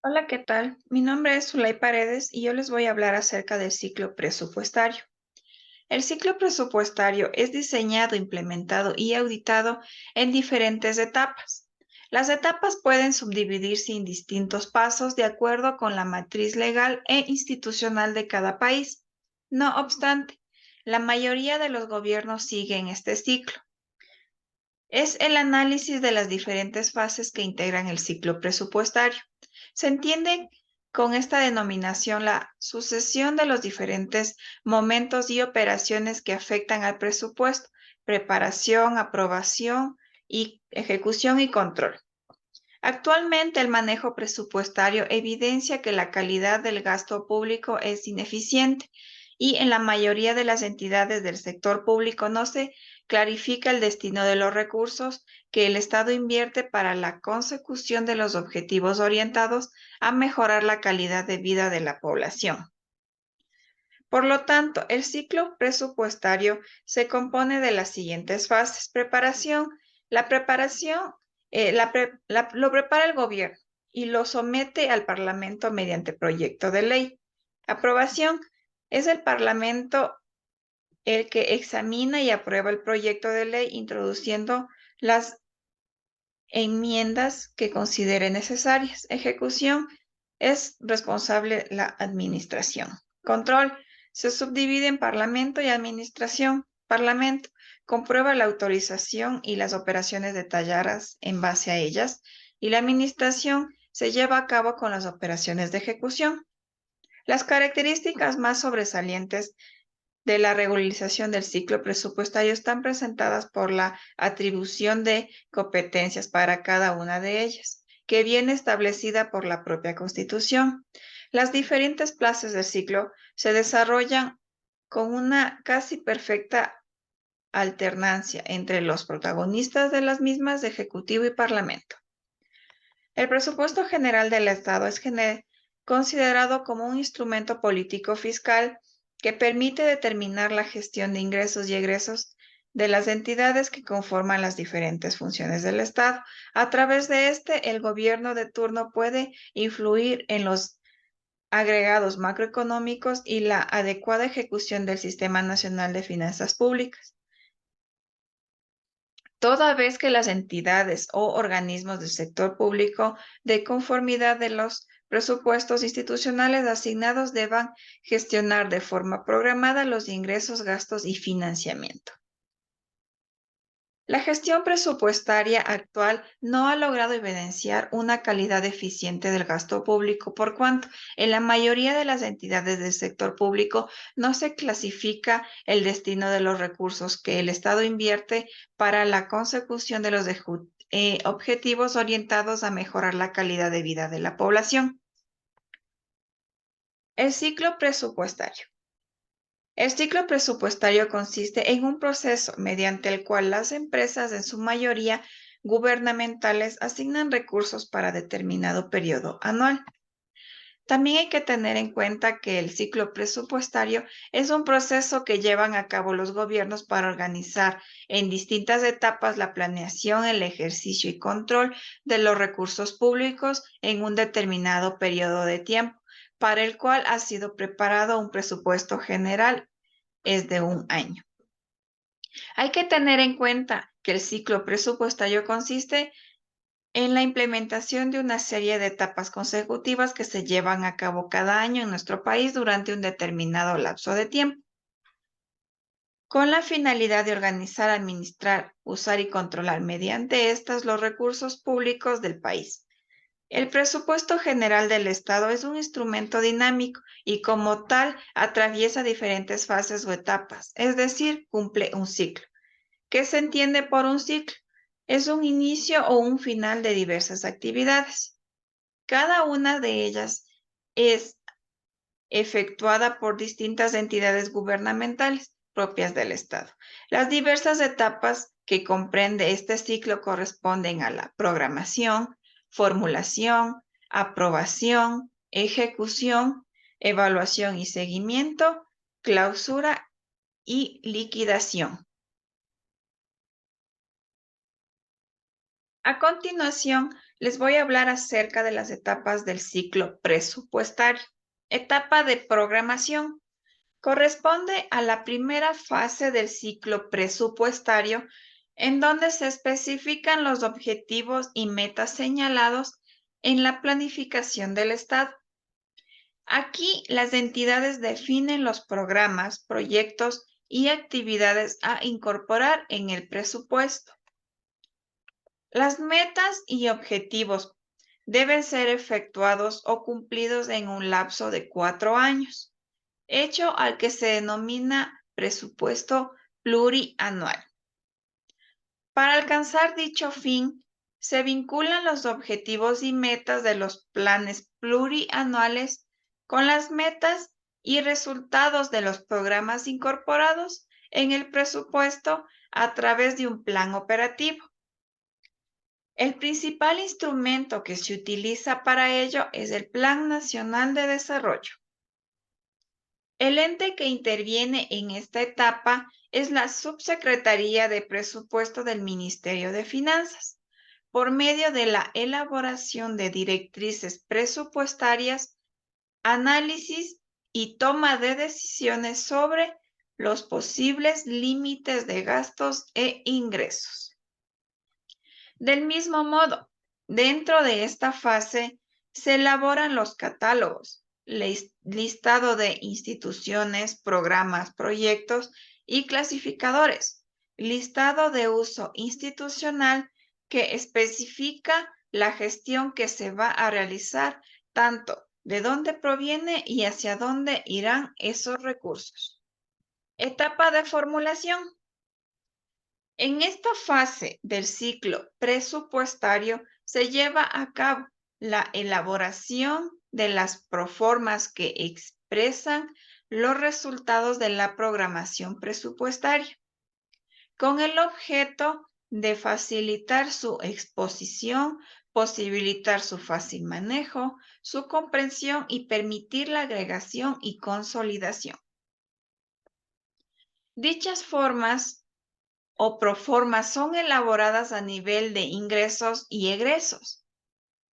Hola, ¿qué tal? Mi nombre es Zulay Paredes y yo les voy a hablar acerca del ciclo presupuestario. El ciclo presupuestario es diseñado, implementado y auditado en diferentes etapas. Las etapas pueden subdividirse en distintos pasos de acuerdo con la matriz legal e institucional de cada país. No obstante, la mayoría de los gobiernos siguen este ciclo. Es el análisis de las diferentes fases que integran el ciclo presupuestario. Se entiende con esta denominación la sucesión de los diferentes momentos y operaciones que afectan al presupuesto: preparación, aprobación y ejecución y control. Actualmente, el manejo presupuestario evidencia que la calidad del gasto público es ineficiente y en la mayoría de las entidades del sector público no se clarifica el destino de los recursos que el Estado invierte para la consecución de los objetivos orientados a mejorar la calidad de vida de la población. Por lo tanto, el ciclo presupuestario se compone de las siguientes fases. Preparación. La preparación lo prepara el gobierno y lo somete al Parlamento mediante proyecto de ley. Aprobación. Es el Parlamento el que examina y aprueba el proyecto de ley, introduciendo las enmiendas que considere necesarias. Ejecución. Es responsable la administración. Control. Se subdivide en Parlamento y Administración. Parlamento comprueba la autorización y las operaciones detalladas en base a ellas, y la Administración se lleva a cabo con las operaciones de ejecución. Las características más sobresalientes de la regularización del ciclo presupuestario están presentadas por la atribución de competencias para cada una de ellas, que viene establecida por la propia Constitución. Las diferentes plazas del ciclo se desarrollan con una casi perfecta alternancia entre los protagonistas de las mismas, de Ejecutivo y Parlamento. El presupuesto general del Estado es considerado como un instrumento político fiscal que permite determinar la gestión de ingresos y egresos de las entidades que conforman las diferentes funciones del Estado. A través de este, el gobierno de turno puede influir en los agregados macroeconómicos y la adecuada ejecución del Sistema Nacional de Finanzas Públicas, toda vez que las entidades o organismos del sector público, de conformidad de los presupuestos institucionales asignados, deban gestionar de forma programada los ingresos, gastos y financiamiento. La gestión presupuestaria actual no ha logrado evidenciar una calidad eficiente del gasto público, por cuanto en la mayoría de las entidades del sector público no se clasifica el destino de los recursos que el Estado invierte para la consecución de los objetivos orientados a mejorar la calidad de vida de la población. El ciclo presupuestario. El ciclo presupuestario consiste en un proceso mediante el cual las empresas, en su mayoría gubernamentales, asignan recursos para determinado periodo anual. También hay que tener en cuenta que el ciclo presupuestario es un proceso que llevan a cabo los gobiernos para organizar en distintas etapas la planeación, el ejercicio y control de los recursos públicos en un determinado periodo de tiempo, para el cual ha sido preparado un presupuesto general, es de un año. Hay que tener en cuenta que el ciclo presupuestario consiste en la implementación de una serie de etapas consecutivas que se llevan a cabo cada año en nuestro país durante un determinado lapso de tiempo, con la finalidad de organizar, administrar, usar y controlar mediante estas los recursos públicos del país. El presupuesto general del Estado es un instrumento dinámico y, como tal, atraviesa diferentes fases o etapas, es decir, cumple un ciclo. ¿Qué se entiende por un ciclo? Es un inicio o un final de diversas actividades. Cada una de ellas es efectuada por distintas entidades gubernamentales propias del Estado. Las diversas etapas que comprende este ciclo corresponden a la programación, formulación, aprobación, ejecución, evaluación y seguimiento, clausura y liquidación. A continuación, les voy a hablar acerca de las etapas del ciclo presupuestario. Etapa de programación. Corresponde a la primera fase del ciclo presupuestario, en donde se especifican los objetivos y metas señalados en la planificación del Estado. Aquí las entidades definen los programas, proyectos y actividades a incorporar en el presupuesto. Las metas y objetivos deben ser efectuados o cumplidos en un lapso de 4 años, hecho al que se denomina presupuesto plurianual. Para alcanzar dicho fin, se vinculan los objetivos y metas de los planes plurianuales con las metas y resultados de los programas incorporados en el presupuesto a través de un plan operativo. El principal instrumento que se utiliza para ello es el Plan Nacional de Desarrollo. El ente que interviene en esta etapa es la Subsecretaría de Presupuesto del Ministerio de Finanzas, por medio de la elaboración de directrices presupuestarias, análisis y toma de decisiones sobre los posibles límites de gastos e ingresos. Del mismo modo, dentro de esta fase se elaboran los catálogos, listado de instituciones, programas, proyectos y clasificadores, listado de uso institucional que especifica la gestión que se va a realizar, tanto de dónde proviene y hacia dónde irán esos recursos. Etapa de formulación. En esta fase del ciclo presupuestario se lleva a cabo la elaboración de las proformas que expresan los resultados de la programación presupuestaria, con el objeto de facilitar su exposición, posibilitar su fácil manejo, su comprensión y permitir la agregación y consolidación. Dichas formas o proformas son elaboradas a nivel de ingresos y egresos.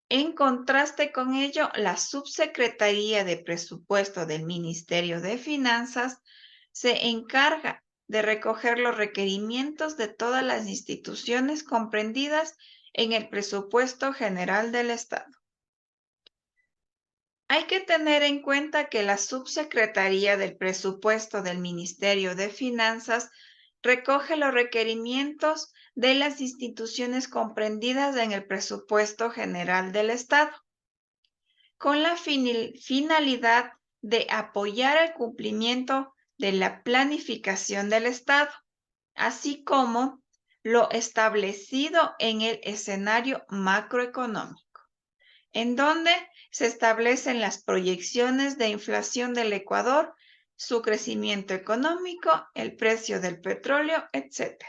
En contraste con ello, la Subsecretaría de Presupuesto del Ministerio de Finanzas se encarga de recoger los requerimientos de todas las instituciones comprendidas en el Presupuesto General del Estado. Hay que tener en cuenta que la Subsecretaría del Presupuesto del Ministerio de Finanzas recoge los requerimientos de las instituciones comprendidas en el Presupuesto General del Estado, con la finalidad de apoyar el cumplimiento de la planificación del Estado, así como lo establecido en el escenario macroeconómico, en donde se establecen las proyecciones de inflación del Ecuador, su crecimiento económico, el precio del petróleo, etc.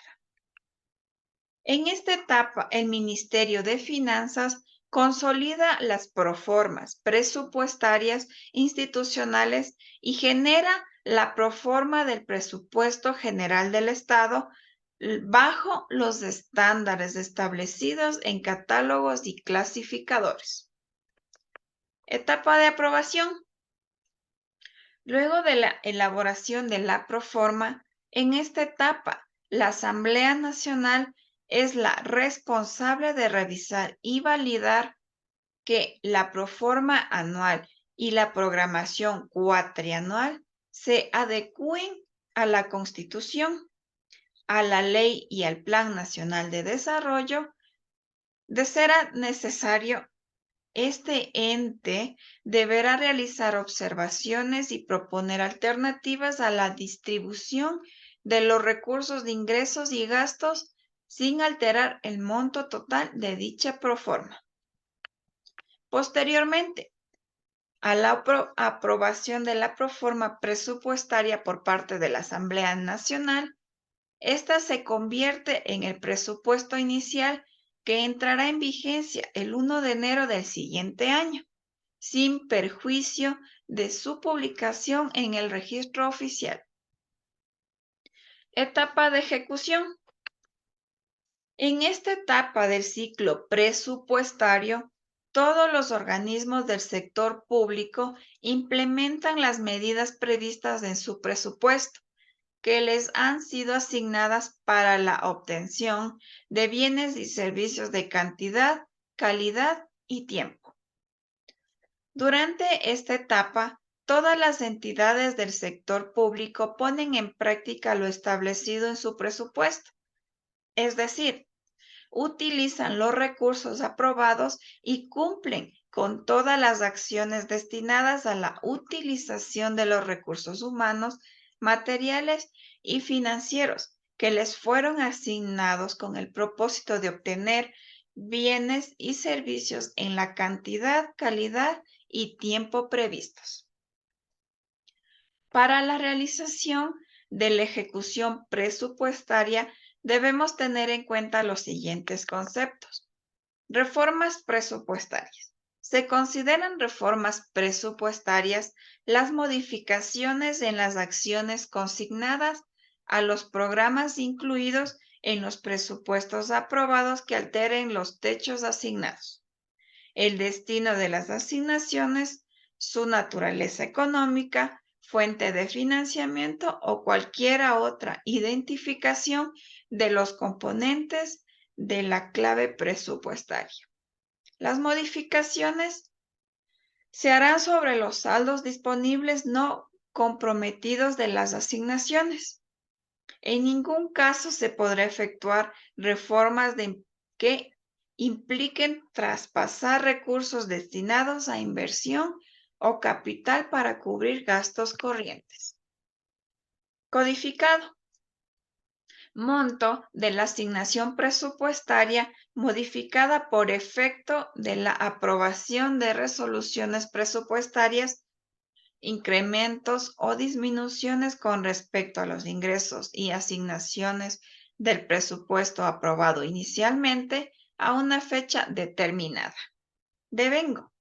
En esta etapa, el Ministerio de Finanzas consolida las proformas presupuestarias institucionales y genera la proforma del presupuesto general del Estado bajo los estándares establecidos en catálogos y clasificadores. Etapa de aprobación. Luego de la elaboración de la proforma, en esta etapa, la Asamblea Nacional es la responsable de revisar y validar que la proforma anual y la programación cuatrianual se adecúen a la Constitución, a la ley y al Plan Nacional de Desarrollo. De ser necesario, este ente deberá realizar observaciones y proponer alternativas a la distribución de los recursos de ingresos y gastos sin alterar el monto total de dicha proforma. Posteriormente, a la aprobación de la proforma presupuestaria por parte de la Asamblea Nacional, esta se convierte en el presupuesto inicial que entrará en vigencia el 1 de enero del siguiente año, sin perjuicio de su publicación en el registro oficial. Etapa de ejecución. En esta etapa del ciclo presupuestario, todos los organismos del sector público implementan las medidas previstas en su presupuesto, que les han sido asignadas para la obtención de bienes y servicios de cantidad, calidad y tiempo. Durante esta etapa, todas las entidades del sector público ponen en práctica lo establecido en su presupuesto, es decir, utilizan los recursos aprobados y cumplen con todas las acciones destinadas a la utilización de los recursos humanos, materiales y financieros que les fueron asignados con el propósito de obtener bienes y servicios en la cantidad, calidad y tiempo previstos. Para la realización de la ejecución presupuestaria, debemos tener en cuenta los siguientes conceptos. Reformas presupuestarias. Se consideran reformas presupuestarias las modificaciones en las acciones consignadas a los programas incluidos en los presupuestos aprobados que alteren los techos asignados, el destino de las asignaciones, su naturaleza económica, fuente de financiamiento o cualquier otra identificación de los componentes de la clave presupuestaria. Las modificaciones se harán sobre los saldos disponibles no comprometidos de las asignaciones. En ningún caso se podrá efectuar reformas que impliquen traspasar recursos destinados a inversión o capital para cubrir gastos corrientes. Codificado. Monto de la asignación presupuestaria modificada por efecto de la aprobación de resoluciones presupuestarias, incrementos o disminuciones con respecto a los ingresos y asignaciones del presupuesto aprobado inicialmente a una fecha determinada. Devengo.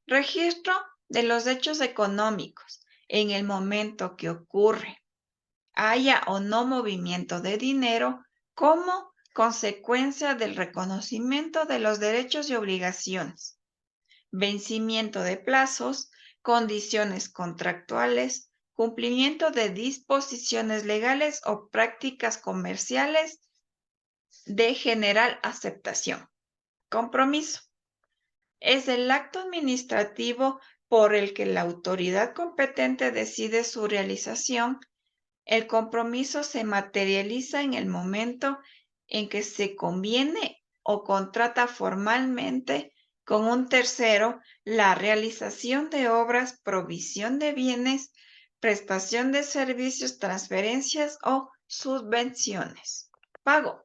Registro de los hechos económicos en el momento que ocurre, haya o no movimiento de dinero como consecuencia del reconocimiento de los derechos y obligaciones, vencimiento de plazos, condiciones contractuales, cumplimiento de disposiciones legales o prácticas comerciales de general aceptación. Compromiso. Es el acto administrativo por el que la autoridad competente decide su realización. El compromiso se materializa en el momento en que se conviene o contrata formalmente con un tercero la realización de obras, provisión de bienes, prestación de servicios, transferencias o subvenciones. Pago.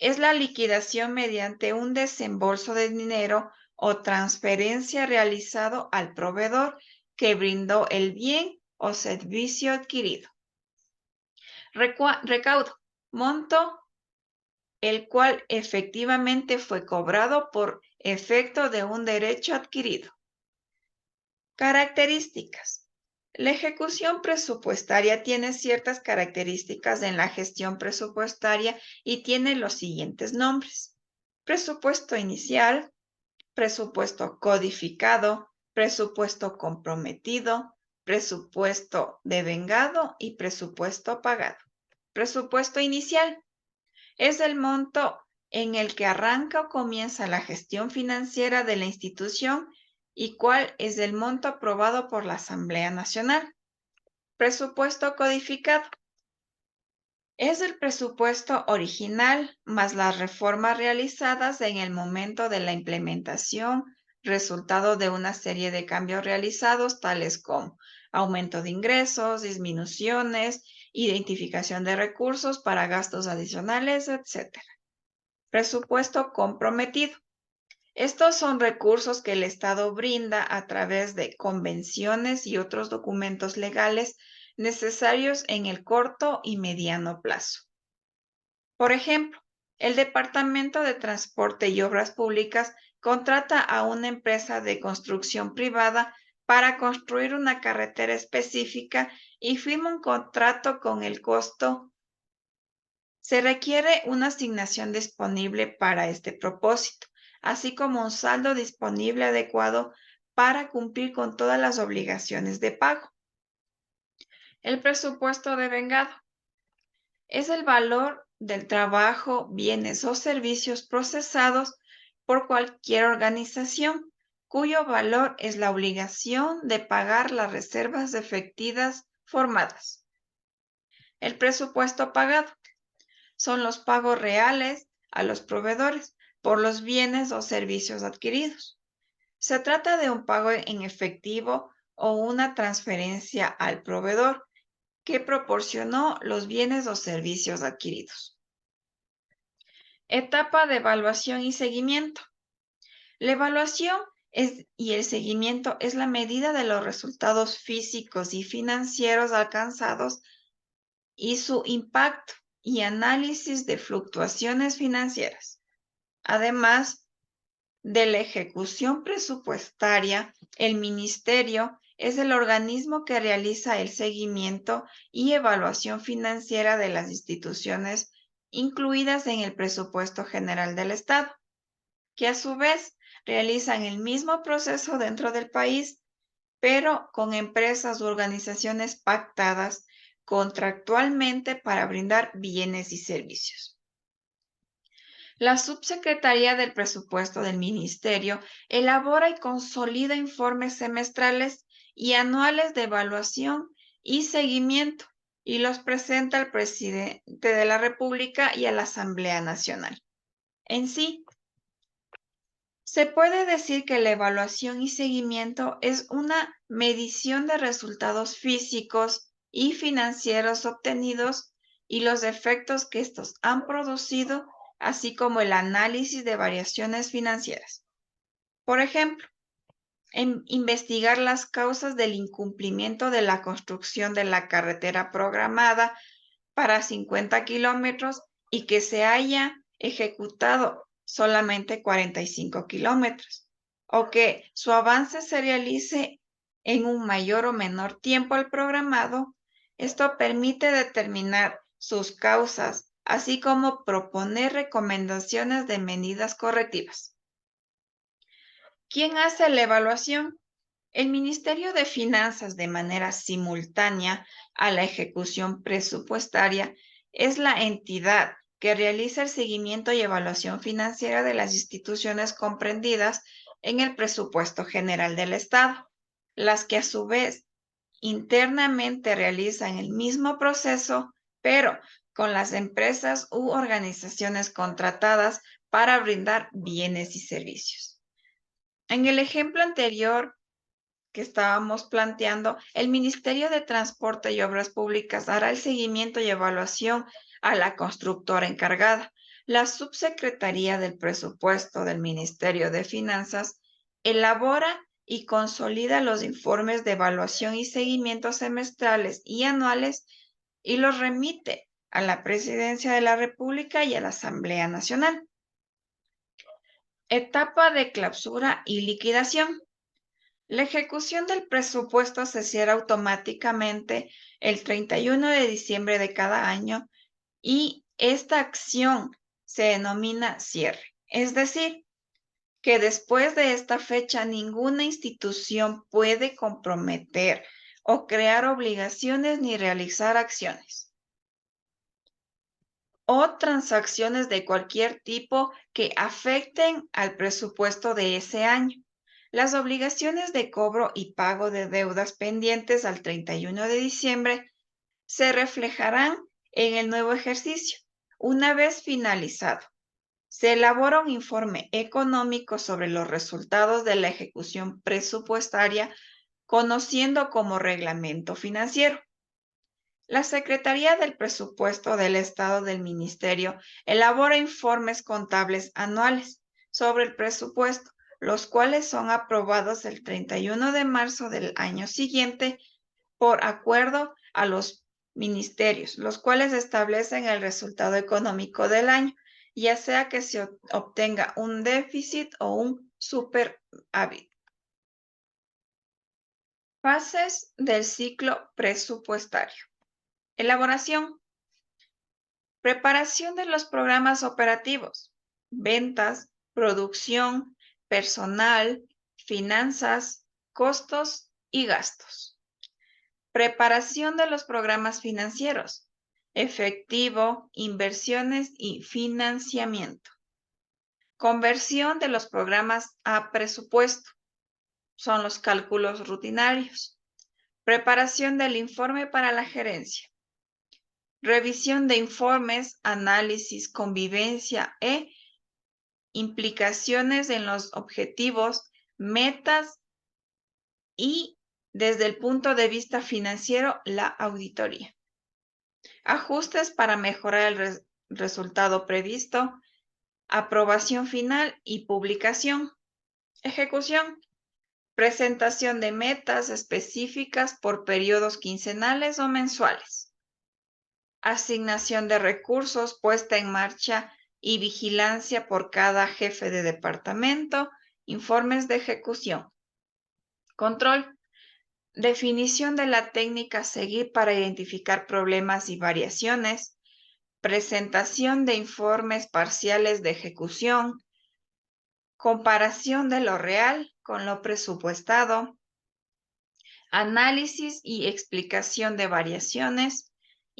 Es la liquidación mediante un desembolso de dinero o transferencia realizado al proveedor que brindó el bien o servicio adquirido. Recaudo, monto el cual efectivamente fue cobrado por efecto de un derecho adquirido. Características. La ejecución presupuestaria tiene ciertas características en la gestión presupuestaria y tiene los siguientes nombres: presupuesto inicial, presupuesto codificado, presupuesto comprometido, presupuesto devengado y presupuesto pagado. Presupuesto inicial es el monto en el que arranca o comienza la gestión financiera de la institución y cuál es el monto aprobado por la Asamblea Nacional. Presupuesto codificado es el presupuesto original más las reformas realizadas en el momento de la implementación, resultado de una serie de cambios realizados, tales como aumento de ingresos, disminuciones, identificación de recursos para gastos adicionales, etc. Presupuesto comprometido. Estos son recursos que el Estado brinda a través de convenciones y otros documentos legales necesarios en el corto y mediano plazo. Por ejemplo, el Departamento de Transporte y Obras Públicas contrata a una empresa de construcción privada para construir una carretera específica y firma un contrato con el costo Se requiere una asignación disponible para este propósito, así como un saldo disponible adecuado para cumplir con todas las obligaciones de pago. El presupuesto devengado es el valor del trabajo, bienes o servicios procesados por cualquier organización, cuyo valor es la obligación de pagar las reservas efectivas formadas. El presupuesto pagado son los pagos reales a los proveedores por los bienes o servicios adquiridos. Se trata de un pago en efectivo o una transferencia al proveedor que proporcionó los bienes o servicios adquiridos. Etapa de evaluación y seguimiento. La evaluación y el seguimiento es la medida de los resultados físicos y financieros alcanzados y su impacto y análisis de fluctuaciones financieras. Además de la ejecución presupuestaria, el ministerio es el organismo que realiza el seguimiento y evaluación financiera de las instituciones incluidas en el presupuesto general del Estado, que a su vez realizan el mismo proceso dentro del país, pero con empresas u organizaciones pactadas contractualmente para brindar bienes y servicios. La Subsecretaría del Presupuesto del Ministerio elabora y consolida informes semestrales y anuales de evaluación y seguimiento y los presenta al presidente de la República y a la Asamblea Nacional. En sí, se puede decir que la evaluación y seguimiento es una medición de resultados físicos y financieros obtenidos y los efectos que estos han producido, así como el análisis de variaciones financieras. Por ejemplo, investigar las causas del incumplimiento de la construcción de la carretera programada para 50 kilómetros y que se haya ejecutado solamente 45 kilómetros, o que su avance se realice en un mayor o menor tiempo al programado. Esto permite determinar sus causas, así como proponer recomendaciones de medidas correctivas. ¿Quién hace la evaluación? El Ministerio de Finanzas, de manera simultánea a la ejecución presupuestaria, es la entidad que realiza el seguimiento y evaluación financiera de las instituciones comprendidas en el presupuesto general del Estado, las que a su vez internamente realizan el mismo proceso, pero con las empresas u organizaciones contratadas para brindar bienes y servicios. En el ejemplo anterior que estábamos planteando, el Ministerio de Transporte y Obras Públicas hará el seguimiento y evaluación a la constructora encargada. La Subsecretaría del Presupuesto del Ministerio de Finanzas elabora y consolida los informes de evaluación y seguimiento semestrales y anuales y los remite a la Presidencia de la República y a la Asamblea Nacional. Etapa de clausura y liquidación. La ejecución del presupuesto se cierra automáticamente el 31 de diciembre de cada año y esta acción se denomina cierre. Es decir, que después de esta fecha ninguna institución puede comprometer o crear obligaciones ni realizar acciones o transacciones de cualquier tipo que afecten al presupuesto de ese año. Las obligaciones de cobro y pago de deudas pendientes al 31 de diciembre se reflejarán en el nuevo ejercicio. Una vez finalizado, se elabora un informe económico sobre los resultados de la ejecución presupuestaria, conociendo como reglamento financiero. La Secretaría del Presupuesto del Estado del Ministerio elabora informes contables anuales sobre el presupuesto, los cuales son aprobados el 31 de marzo del año siguiente por acuerdo a los ministerios, los cuales establecen el resultado económico del año, ya sea que se obtenga un déficit o un superávit. Fases del ciclo presupuestario. Elaboración, Preparación de los programas operativos, ventas, producción, personal, finanzas, costos y gastos. Preparación de los programas financieros, efectivo, inversiones y financiamiento. Conversión de los programas a presupuesto, son los cálculos rutinarios. Preparación del informe para la gerencia. Revisión de informes, análisis, convivencia e implicaciones en los objetivos, metas y, desde el punto de vista financiero, la auditoría. Ajustes para mejorar el resultado previsto, aprobación final y publicación. Ejecución. Presentación de metas específicas por periodos quincenales o mensuales. Asignación de recursos, puesta en marcha y vigilancia por cada jefe de departamento. Informes de ejecución. Control. Definición de la técnica a seguir para identificar problemas y variaciones. Presentación de informes parciales de ejecución. Comparación de lo real con lo presupuestado. Análisis y explicación de variaciones.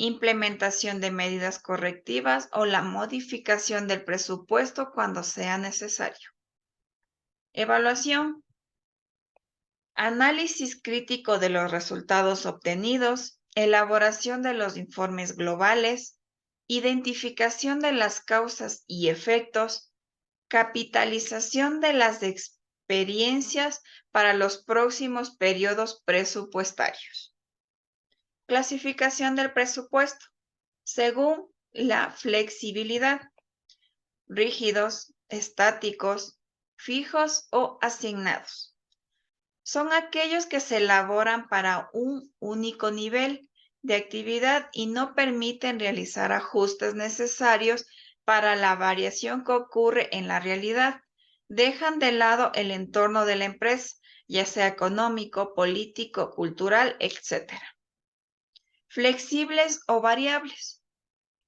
Implementación de medidas correctivas o la modificación del presupuesto cuando sea necesario. Evaluación. Análisis crítico de los resultados obtenidos, elaboración de los informes globales, identificación de las causas y efectos, capitalización de las experiencias para los próximos periodos presupuestarios. Clasificación del presupuesto, según la flexibilidad, rígidos, estáticos, fijos o asignados. Son aquellos que se elaboran para un único nivel de actividad y no permiten realizar ajustes necesarios para la variación que ocurre en la realidad. Dejan de lado el entorno de la empresa, ya sea económico, político, cultural, etc. Flexibles o variables.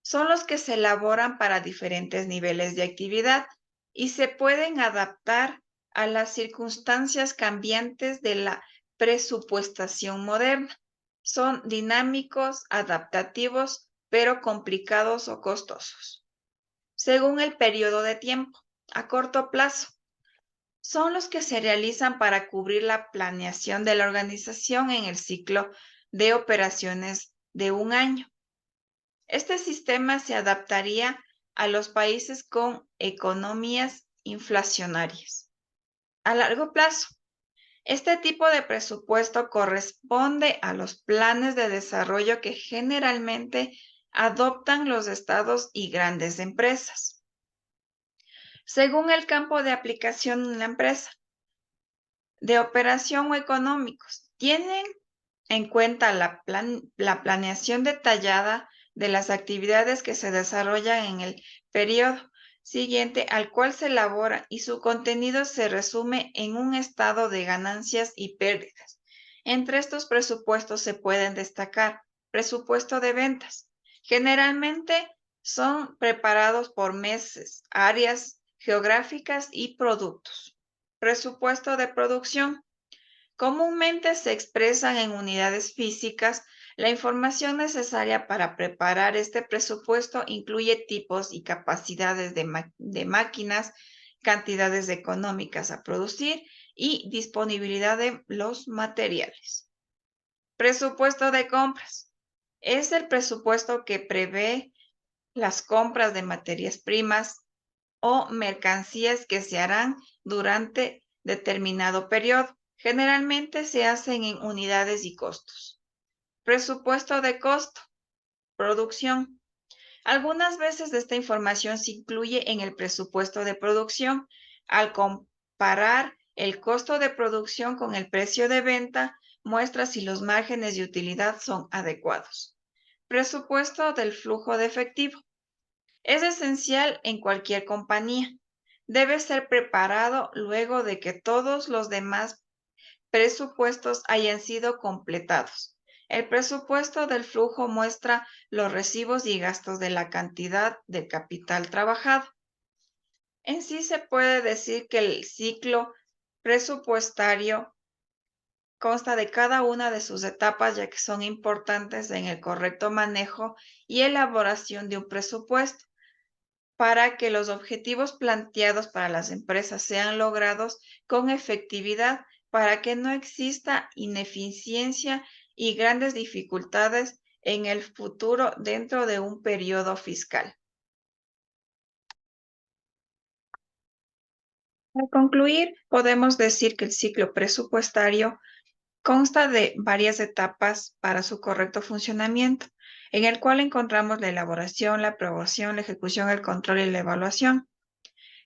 Son los que se elaboran para diferentes niveles de actividad y se pueden adaptar a las circunstancias cambiantes de la presupuestación moderna. Son dinámicos, adaptativos, pero complicados o costosos. Según el periodo de tiempo, a corto plazo, son los que se realizan para cubrir la planeación de la organización en el ciclo de operaciones de un año. Este sistema se adaptaría a los países con economías inflacionarias. A largo plazo, este tipo de presupuesto corresponde a los planes de desarrollo que generalmente adoptan los estados y grandes empresas. Según el campo de aplicación en la empresa, de operación o económicos, tienen en cuenta la planeación detallada de las actividades que se desarrollan en el periodo siguiente al cual se elabora y su contenido se resume en un estado de ganancias y pérdidas. Entre estos presupuestos se pueden destacar presupuesto de ventas. Generalmente son preparados por meses, áreas geográficas y productos. Presupuesto de producción. Comúnmente se expresan en unidades físicas. La información necesaria para preparar este presupuesto incluye tipos y capacidades de máquinas, cantidades económicas a producir y disponibilidad de los materiales. Presupuesto de compras. Es el presupuesto que prevé las compras de materias primas o mercancías que se harán durante determinado periodo. Generalmente se hacen en unidades y costos. Presupuesto de costo. Producción. Algunas veces esta información se incluye en el presupuesto de producción. Al comparar el costo de producción con el precio de venta, muestra si los márgenes de utilidad son adecuados. Presupuesto del flujo de efectivo. Es esencial en cualquier compañía. Debe ser preparado luego de que todos los demás presupuestos hayan sido completados. El presupuesto del flujo muestra los recibos y gastos de la cantidad de capital trabajado. En sí se puede decir que el ciclo presupuestario consta de cada una de sus etapas, ya que son importantes en el correcto manejo y elaboración de un presupuesto para que los objetivos planteados para las empresas sean logrados con efectividad, para que no exista ineficiencia y grandes dificultades en el futuro dentro de un periodo fiscal. Para concluir, podemos decir que el ciclo presupuestario consta de varias etapas para su correcto funcionamiento, en el cual encontramos la elaboración, la aprobación, la ejecución, el control y la evaluación.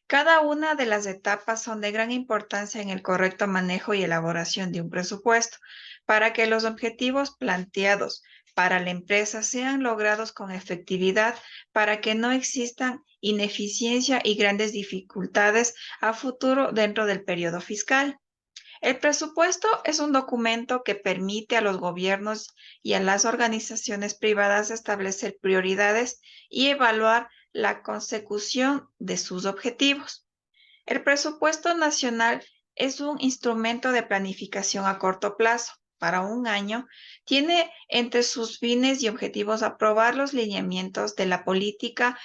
Cada una de las etapas son de gran importancia en el correcto manejo y elaboración de un presupuesto, para que los objetivos planteados para la empresa sean logrados con efectividad, para que no existan ineficiencia y grandes dificultades a futuro dentro del periodo fiscal. El presupuesto es un documento que permite a los gobiernos y a las organizaciones privadas establecer prioridades y evaluar la consecución de sus objetivos. El presupuesto nacional es un instrumento de planificación a corto plazo. Para un año, tiene entre sus fines y objetivos aprobar los lineamientos de la política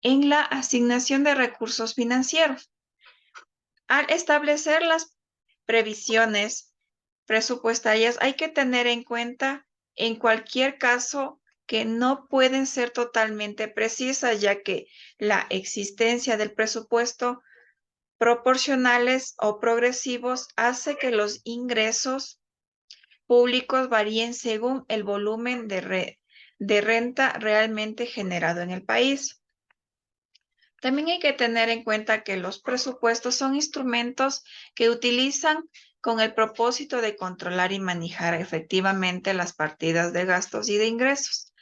en la asignación de recursos financieros. Al establecer las previsiones presupuestarias, hay que tener en cuenta en cualquier caso que no pueden ser totalmente precisas, ya que la existencia del presupuesto proporcionales o progresivos hace que los ingresos públicos varíen según el volumen de renta realmente generado en el país. También hay que tener en cuenta que los presupuestos son instrumentos que utilizan con el propósito de controlar y manejar efectivamente las partidas de gastos y de ingresos.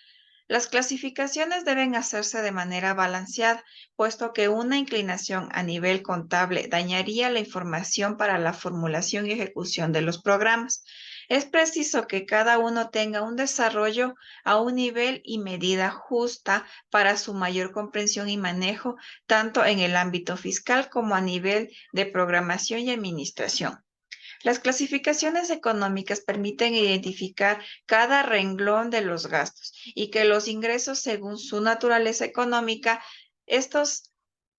Las clasificaciones deben hacerse de manera balanceada, puesto que una inclinación a nivel contable dañaría la información para la formulación y ejecución de los programas. Es preciso que cada uno tenga un desarrollo a un nivel y medida justa para su mayor comprensión y manejo, tanto en el ámbito fiscal como a nivel de programación y administración. Las clasificaciones económicas permiten identificar cada renglón de los gastos y que los ingresos según su naturaleza económica, estos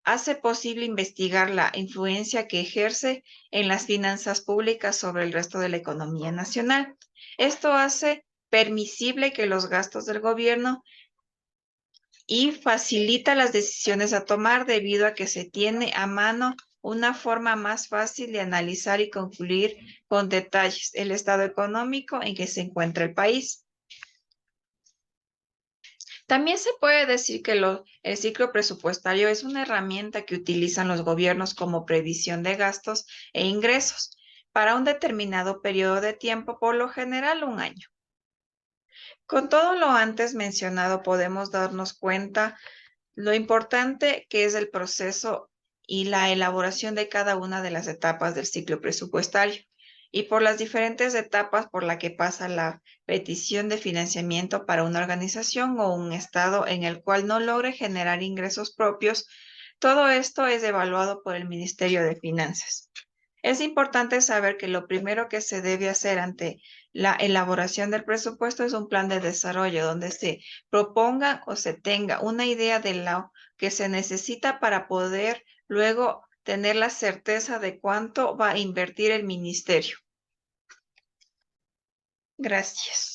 hace posible investigar la influencia que ejerce en las finanzas públicas sobre el resto de la economía nacional. Esto hace permisible que los gastos del gobierno y facilita las decisiones a tomar debido a que se tiene a mano una forma más fácil de analizar y concluir con detalles el estado económico en que se encuentra el país. También se puede decir que el ciclo presupuestario es una herramienta que utilizan los gobiernos como previsión de gastos e ingresos para un determinado periodo de tiempo, por lo general un año. Con todo lo antes mencionado, podemos darnos cuenta lo importante que es el proceso y la elaboración de cada una de las etapas del ciclo presupuestario y por las diferentes etapas por la que pasa la petición de financiamiento para una organización o un estado en el cual no logre generar ingresos propios. Todo esto es evaluado por el Ministerio de Finanzas. Es importante saber que lo primero que se debe hacer ante la elaboración del presupuesto es un plan de desarrollo donde se proponga o se tenga una idea de lo que se necesita para poder luego tener la certeza de cuánto va a invertir el ministerio. Gracias.